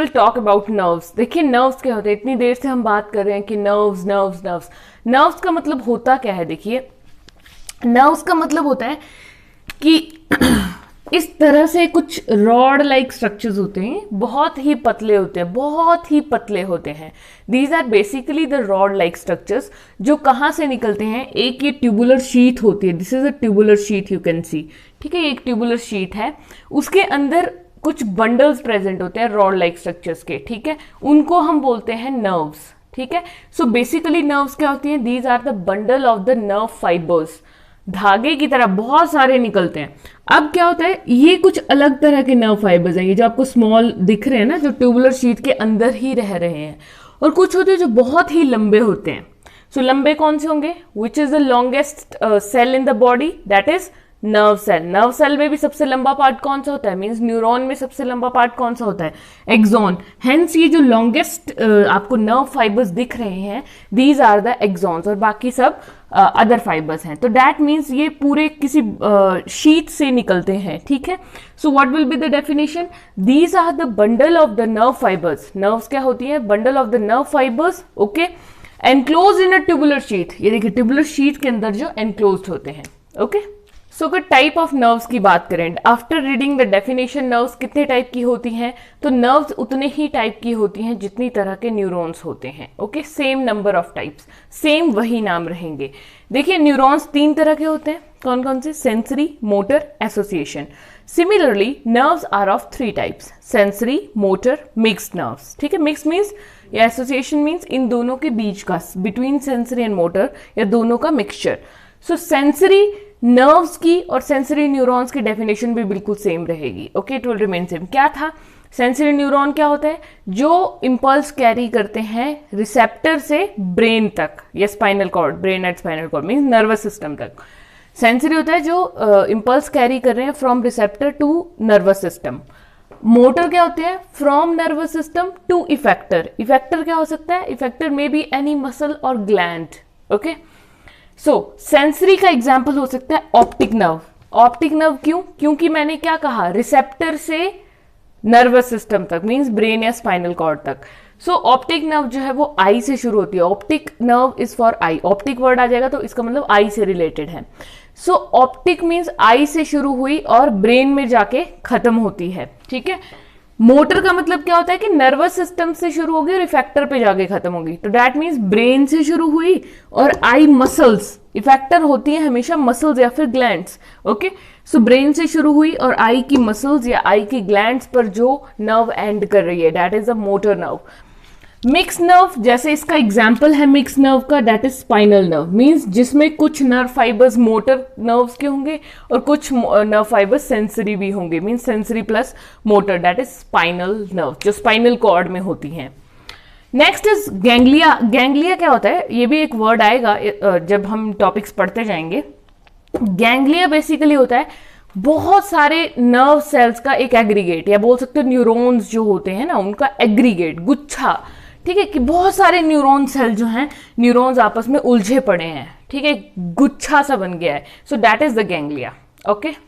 Will talk about nerves. देखिए nerves क्या होते हैं, इतनी देर से हम बात कर रहे हैं कि नर्व्स नर्व्स नर्व्स। नर्व्स का मतलब होता क्या है, देखिए नर्व्स का मतलब होता है कि इस तरह से कुछ रॉड लाइक स्ट्रक्चर्स होते हैं, बहुत ही पतले होते हैं, बहुत ही पतले होते हैं। These are basically the rod like structures जो कहाँ से निकलते हैं। एक ये ट्यूबुलर शीट होती है, this is a tubular sheet you can see, ठीक है, एक ट्यूबुलर शीट है, उसके अंदर कुछ बंडल्स प्रेजेंट होते हैं रॉड लाइक स्ट्रक्चर्स के, ठीक है, उनको हम बोलते हैं नर्व्स, ठीक है। सो बेसिकली नर्व्स क्या होती हैं, these are the bundle of the nerve fibres, धागे की तरह बहुत सारे निकलते हैं। अब क्या होता है, ये कुछ अलग तरह के नर्व फाइबर्स हैं, ये जो आपको स्मॉल दिख रहे हैं ना, जो ट्यूबुलर शीट के अंदर ही रह रहे हैं, और कुछ होते हैं जो बहुत ही लंबे होते हैं। सो लंबे कौन से होंगे, which is the longest cell in the body, that is nerve cell. Nerve cell में भी सबसे लंबा पार्ट कौन सा होता है, मींस न्यूरॉन में सबसे लंबा पार्ट कौन सा होता है, एक्सॉन। हेंस ये जो लॉन्गेस्ट आपको नर्व फाइबर्स दिख रहे हैं, दीज आर द एक्सॉन्स, और बाकी सब अदर फाइबर्स हैं। तो दैट मीन्स ये पूरे किसी शीट से निकलते हैं, ठीक है। So what will be the definition, these are the bundle of the nerve fibres. Nerves क्या होती है, bundle of the nerve fibres, okay, enclose in a tubular sheet. ये देखिए ट्यूबुलर शीट के अंदर जो एनक्लोज होते हैं, ओके। सो अगर टाइप ऑफ नर्व्स की बात करें, after reading the definition, nerves कितने टाइप की होती हैं, तो नर्व्स उतने ही टाइप की होती हैं जितनी तरह के न्यूरॉन्स होते हैं, okay, same number of types, same वही नाम रहेंगे। देखिए न्यूरॉन्स 3 तरह के होते हैं, कौन कौन से, sensory, motor, association. Similarly nerves are of 3 types, sensory, motor, mixed nerves, ठीक है। मिक्स मीन्स या एसोसिएशन मीन्स इन दोनों के बीच का, बिटवीन सेंसरी एंड मोटर, या दोनों का मिक्सचर। सो सेंसरी नर्व्स की और सेंसरी न्यूरॉन्स की डेफिनेशन भी बिल्कुल सेम रहेगी, okay, it will remain same. क्या था, सेंसरी न्यूरॉन क्या होता है, जो इंपल्स कैरी करते हैं रिसेप्टर से ब्रेन तक, या spinal cord, brain and spinal cord means nervous system तक। सेंसरी होता है जो इंपल्स कैरी कर रहे हैं from receptor to nervous system. Motor क्या होते हैं, from nervous system to effector. Effector क्या हो सकता है, effector may be any muscle और ग्लैंड, ओके। सो सेंसरी का एग्जाम्पल हो सकता है ऑप्टिक नर्व। ऑप्टिक नर्व क्यों, क्योंकि मैंने क्या कहा, रिसेप्टर से नर्वस सिस्टम तक, मींस ब्रेन या स्पाइनल कॉर्ड तक। सो ऑप्टिक नर्व जो है वो आई से शुरू होती है, optic nerve is for eye, optic word आ जाएगा तो इसका मतलब आई से रिलेटेड है। सो ऑप्टिक मींस आई से शुरू हुई और ब्रेन में जाके खत्म होती है, ठीक है। मोटर का मतलब क्या होता है कि नर्वस सिस्टम से शुरू होगी और इफेक्टर पे जाके खत्म होगी, तो दैट मीन्स ब्रेन से शुरू हुई और आई मसल्स, इफेक्टर होती है हमेशा मसल्स या फिर ग्लैंड्स, ओके। सो ब्रेन से शुरू हुई और आई की मसल्स या आई की ग्लैंड्स पर जो नर्व एंड कर रही है, that is a motor nerve. Mix nerve, जैसे इसका एग्जाम्पल है मिक्स नर्व का, that is spinal nerve, means जिसमें कुछ नर्व फाइबर्स मोटर नर्व्स के होंगे और कुछ नर्व फाइबर्स सेंसरी भी होंगे, means sensory plus motor, that is spinal nerve, जो स्पाइनल कॉर्ड में होती हैं। Next is ganglia. गैंग्लिया क्या होता है, ये भी एक वर्ड आएगा जब हम टॉपिक्स पढ़ते जाएंगे। गैंग्लिया बेसिकली होता है बहुत सारे नर्व सेल्स का एक एग्रीगेट, या बोल सकते हो न्यूरॉन्स जो होते हैं ना उनका एग्रीगेट, गुच्छा, ठीक है, कि बहुत सारे न्यूरॉन सेल जो हैं, न्यूरॉन्स आपस में उलझे पड़े हैं, ठीक है, गुच्छा सा बन गया है। So that is the ganglia, okay.